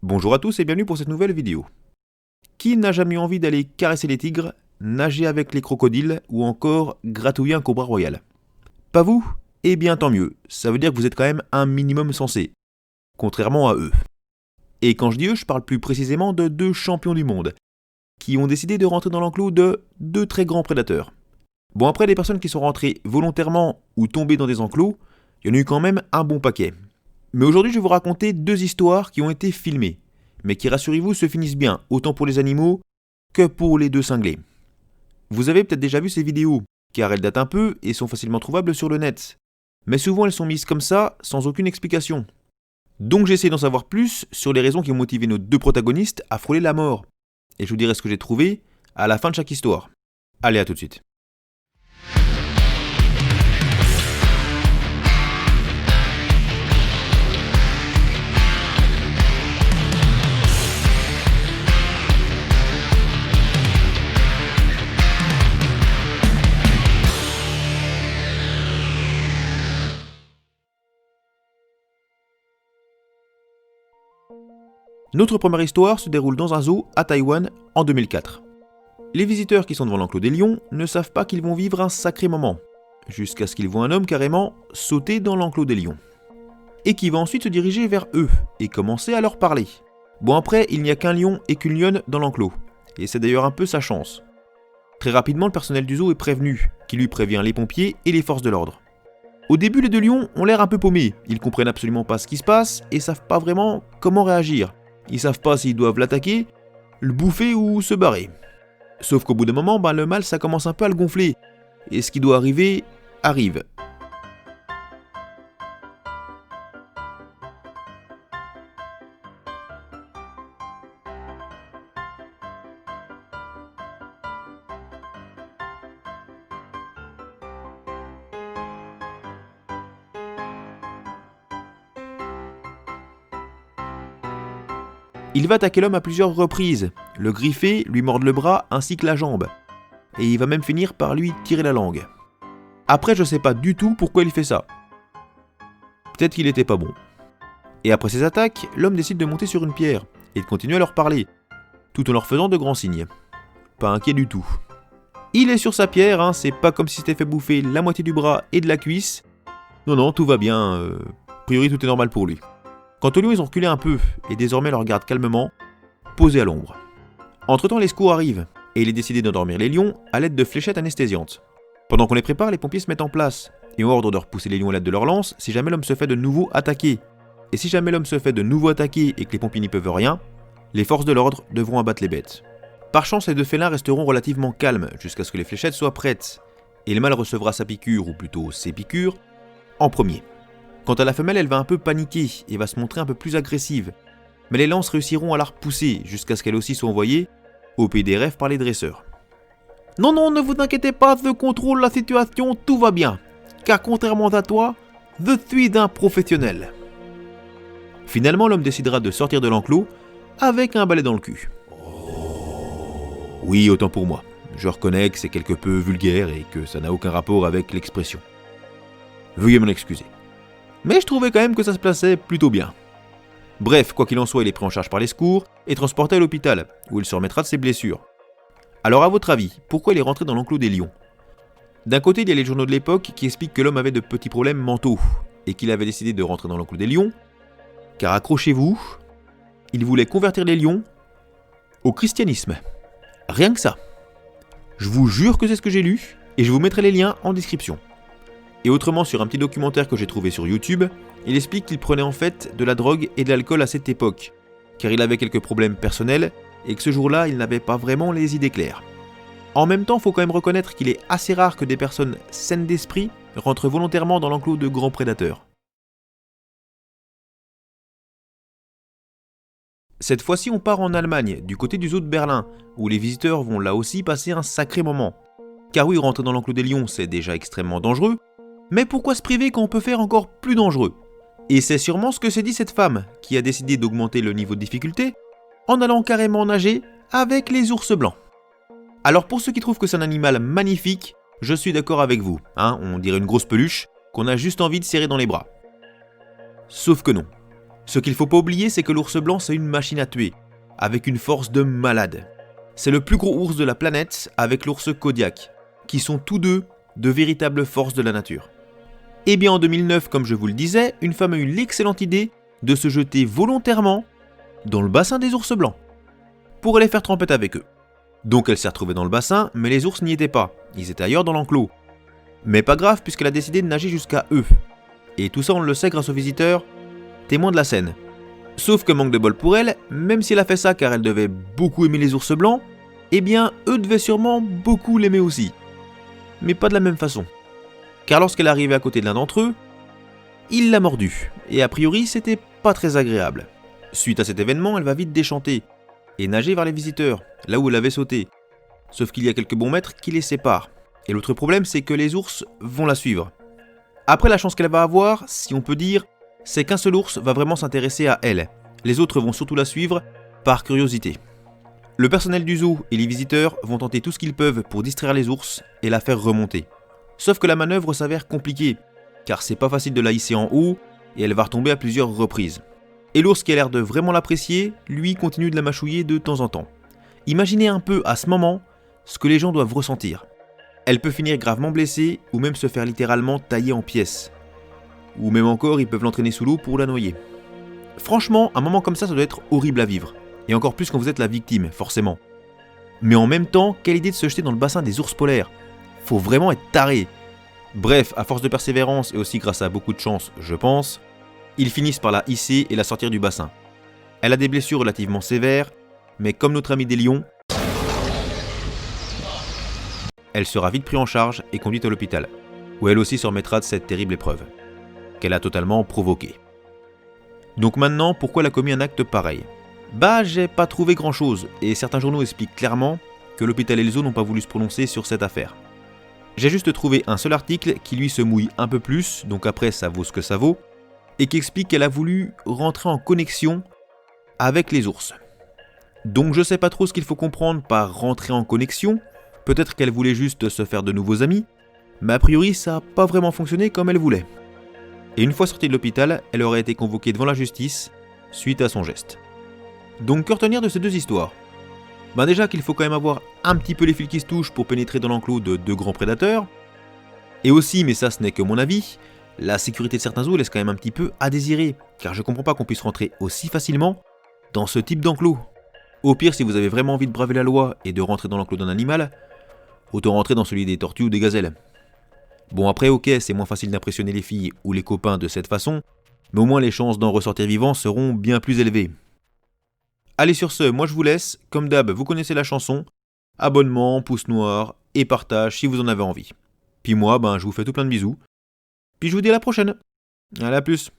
Bonjour à tous et bienvenue pour cette nouvelle vidéo. Qui n'a jamais eu envie d'aller caresser les tigres, nager avec les crocodiles ou encore gratouiller un cobra royal? Pas vous? Eh bien tant mieux, ça veut dire que vous êtes quand même un minimum sensé, contrairement à eux. Et quand je dis eux, je parle plus précisément de 2 champions du monde, qui ont décidé de rentrer dans l'enclos de 2 très grands prédateurs. Bon, après les personnes qui sont rentrées volontairement ou tombées dans des enclos, il y en a eu quand même un bon paquet. Mais aujourd'hui je vais vous raconter 2 histoires qui ont été filmées, mais qui, rassurez-vous, se finissent bien, autant pour les animaux que pour les 2 cinglés. Vous avez peut-être déjà vu ces vidéos, car elles datent un peu et sont facilement trouvables sur le net. Mais souvent elles sont mises comme ça, sans aucune explication. Donc j'essaie d'en savoir plus sur les raisons qui ont motivé nos 2 protagonistes à frôler la mort. Et je vous dirai ce que j'ai trouvé à la fin de chaque histoire. Allez, à tout de suite. Notre première histoire se déroule dans un zoo à Taïwan en 2004. Les visiteurs qui sont devant l'enclos des lions ne savent pas qu'ils vont vivre un sacré moment, jusqu'à ce qu'ils voient un homme carrément sauter dans l'enclos des lions. Et qui va ensuite se diriger vers eux et commencer à leur parler. Bon, après, il n'y a qu'un lion et qu'une lionne dans l'enclos, et c'est d'ailleurs un peu sa chance. Très rapidement, le personnel du zoo est prévenu, qui lui prévient les pompiers et les forces de l'ordre. Au début, les 2 lions ont l'air un peu paumés, ils comprennent absolument pas ce qui se passe et savent pas vraiment comment réagir. Ils savent pas s'ils doivent l'attaquer, le bouffer ou se barrer. Sauf qu'au bout d'un moment, le mal ça commence un peu à le gonfler, et ce qui doit arriver, arrive. Il va attaquer l'homme à plusieurs reprises, le griffer, lui mordre le bras ainsi que la jambe. Et il va même finir par lui tirer la langue. Après, je sais pas du tout pourquoi il fait ça. Peut-être qu'il était pas bon. Et après ces attaques, l'homme décide de monter sur une pierre et de continuer à leur parler, tout en leur faisant de grands signes. Pas inquiet du tout. Il est sur sa pierre, c'est pas comme si s'était fait bouffer la moitié du bras et de la cuisse. Non, tout va bien, a priori tout est normal pour lui. Quant aux lions, ils ont reculé un peu, et désormais leur regardent calmement, posés à l'ombre. Entre-temps, les secours arrivent, et il est décidé d'endormir les lions à l'aide de fléchettes anesthésiantes. Pendant qu'on les prépare, les pompiers se mettent en place, et ont ordre de repousser les lions à l'aide de leurs lances si jamais l'homme se fait de nouveau attaquer. Et si jamais l'homme se fait de nouveau attaquer et que les pompiers n'y peuvent rien, les forces de l'ordre devront abattre les bêtes. Par chance, les 2 félins resteront relativement calmes jusqu'à ce que les fléchettes soient prêtes, et le mâle recevra sa piqûre, ou plutôt ses piqûres, en premier. Quant à la femelle, elle va un peu paniquer et va se montrer un peu plus agressive. Mais les lances réussiront à la repousser jusqu'à ce qu'elle aussi soit envoyée au pays des rêves par les dresseurs. Non, ne vous inquiétez pas, je contrôle la situation, tout va bien. Car contrairement à toi, je suis un professionnel. Finalement, l'homme décidera de sortir de l'enclos avec un balai dans le cul. Oui, autant pour moi. Je reconnais que c'est quelque peu vulgaire et que ça n'a aucun rapport avec l'expression. Veuillez m'en excuser. Mais je trouvais quand même que ça se plaçait plutôt bien. Bref, quoi qu'il en soit, il est pris en charge par les secours et transporté à l'hôpital, où il se remettra de ses blessures. Alors à votre avis, pourquoi il est rentré dans l'enclos des lions? D'un côté, il y a les journaux de l'époque qui expliquent que l'homme avait de petits problèmes mentaux, et qu'il avait décidé de rentrer dans l'enclos des lions, car accrochez-vous, il voulait convertir les lions au christianisme. Rien que ça. Je vous jure que c'est ce que j'ai lu, et je vous mettrai les liens en description. Et autrement, sur un petit documentaire que j'ai trouvé sur YouTube, il explique qu'il prenait en fait de la drogue et de l'alcool à cette époque, car il avait quelques problèmes personnels et que ce jour-là, il n'avait pas vraiment les idées claires. En même temps, faut quand même reconnaître qu'il est assez rare que des personnes saines d'esprit rentrent volontairement dans l'enclos de grands prédateurs. Cette fois-ci, on part en Allemagne, du côté du zoo de Berlin, où les visiteurs vont là aussi passer un sacré moment. Car oui, rentrer dans l'enclos des lions, c'est déjà extrêmement dangereux, mais pourquoi se priver quand on peut faire encore plus dangereux? Et c'est sûrement ce que s'est dit cette femme, qui a décidé d'augmenter le niveau de difficulté en allant carrément nager avec les ours blancs. Alors pour ceux qui trouvent que c'est un animal magnifique, je suis d'accord avec vous, on dirait une grosse peluche qu'on a juste envie de serrer dans les bras. Sauf que non. Ce qu'il faut pas oublier, c'est que l'ours blanc, c'est une machine à tuer, avec une force de malade. C'est le plus gros ours de la planète avec l'ours Kodiak, qui sont tous deux de véritables forces de la nature. Et bien en 2009, comme je vous le disais, une femme a eu l'excellente idée de se jeter volontairement dans le bassin des ours blancs, pour aller faire trempette avec eux. Donc elle s'est retrouvée dans le bassin, mais les ours n'y étaient pas, ils étaient ailleurs dans l'enclos. Mais pas grave puisqu'elle a décidé de nager jusqu'à eux. Et tout ça on le sait grâce aux visiteurs, témoins de la scène. Sauf que manque de bol pour elle, même si elle a fait ça car elle devait beaucoup aimer les ours blancs, eh bien eux devaient sûrement beaucoup l'aimer aussi. Mais pas de la même façon. Car lorsqu'elle est arrivée à côté de l'un d'entre eux, il l'a mordu, et a priori c'était pas très agréable. Suite à cet événement, elle va vite déchanter, et nager vers les visiteurs, là où elle avait sauté. Sauf qu'il y a quelques bons mètres qui les séparent. Et l'autre problème c'est que les ours vont la suivre. Après la chance qu'elle va avoir, si on peut dire, c'est qu'un seul ours va vraiment s'intéresser à elle. Les autres vont surtout la suivre par curiosité. Le personnel du zoo et les visiteurs vont tenter tout ce qu'ils peuvent pour distraire les ours et la faire remonter. Sauf que la manœuvre s'avère compliquée, car c'est pas facile de la hisser en haut et elle va retomber à plusieurs reprises. Et l'ours qui a l'air de vraiment l'apprécier, lui continue de la mâchouiller de temps en temps. Imaginez un peu à ce moment ce que les gens doivent ressentir. Elle peut finir gravement blessée ou même se faire littéralement tailler en pièces. Ou même encore, ils peuvent l'entraîner sous l'eau pour la noyer. Franchement, un moment comme ça doit être horrible à vivre. Et encore plus quand vous êtes la victime, forcément. Mais en même temps, quelle idée de se jeter dans le bassin des ours polaires. Faut vraiment être taré. Bref, à force de persévérance et aussi grâce à beaucoup de chance, je pense, ils finissent par la hisser et la sortir du bassin. Elle a des blessures relativement sévères, mais comme notre ami des lions, elle sera vite prise en charge et conduite à l'hôpital, où elle aussi se remettra de cette terrible épreuve, qu'elle a totalement provoquée. Donc maintenant, pourquoi elle a commis un acte pareil ? Bah, j'ai pas trouvé grand chose, et certains journaux expliquent clairement que l'hôpital et le zoo n'ont pas voulu se prononcer sur cette affaire. J'ai juste trouvé un seul article qui lui se mouille un peu plus, donc après ça vaut ce que ça vaut, et qui explique qu'elle a voulu rentrer en connexion avec les ours. Donc je sais pas trop ce qu'il faut comprendre par rentrer en connexion, peut-être qu'elle voulait juste se faire de nouveaux amis, mais a priori ça a pas vraiment fonctionné comme elle voulait. Et une fois sortie de l'hôpital, elle aurait été convoquée devant la justice suite à son geste. Donc que retenir de ces deux histoires ? Ben déjà qu'il faut quand même avoir un petit peu les fils qui se touchent pour pénétrer dans l'enclos de deux grands prédateurs. Et aussi, mais ça ce n'est que mon avis, la sécurité de certains zoos laisse quand même un petit peu à désirer, car je comprends pas qu'on puisse rentrer aussi facilement dans ce type d'enclos. Au pire, si vous avez vraiment envie de braver la loi et de rentrer dans l'enclos d'un animal, autant rentrer dans celui des tortues ou des gazelles. Bon après ok, c'est moins facile d'impressionner les filles ou les copains de cette façon, mais au moins les chances d'en ressortir vivant seront bien plus élevées. Allez sur ce, moi je vous laisse, comme d'hab vous connaissez la chanson, abonnement, pouce noir et partage si vous en avez envie. Puis moi, je vous fais tout plein de bisous, puis je vous dis à la prochaine, allez à plus.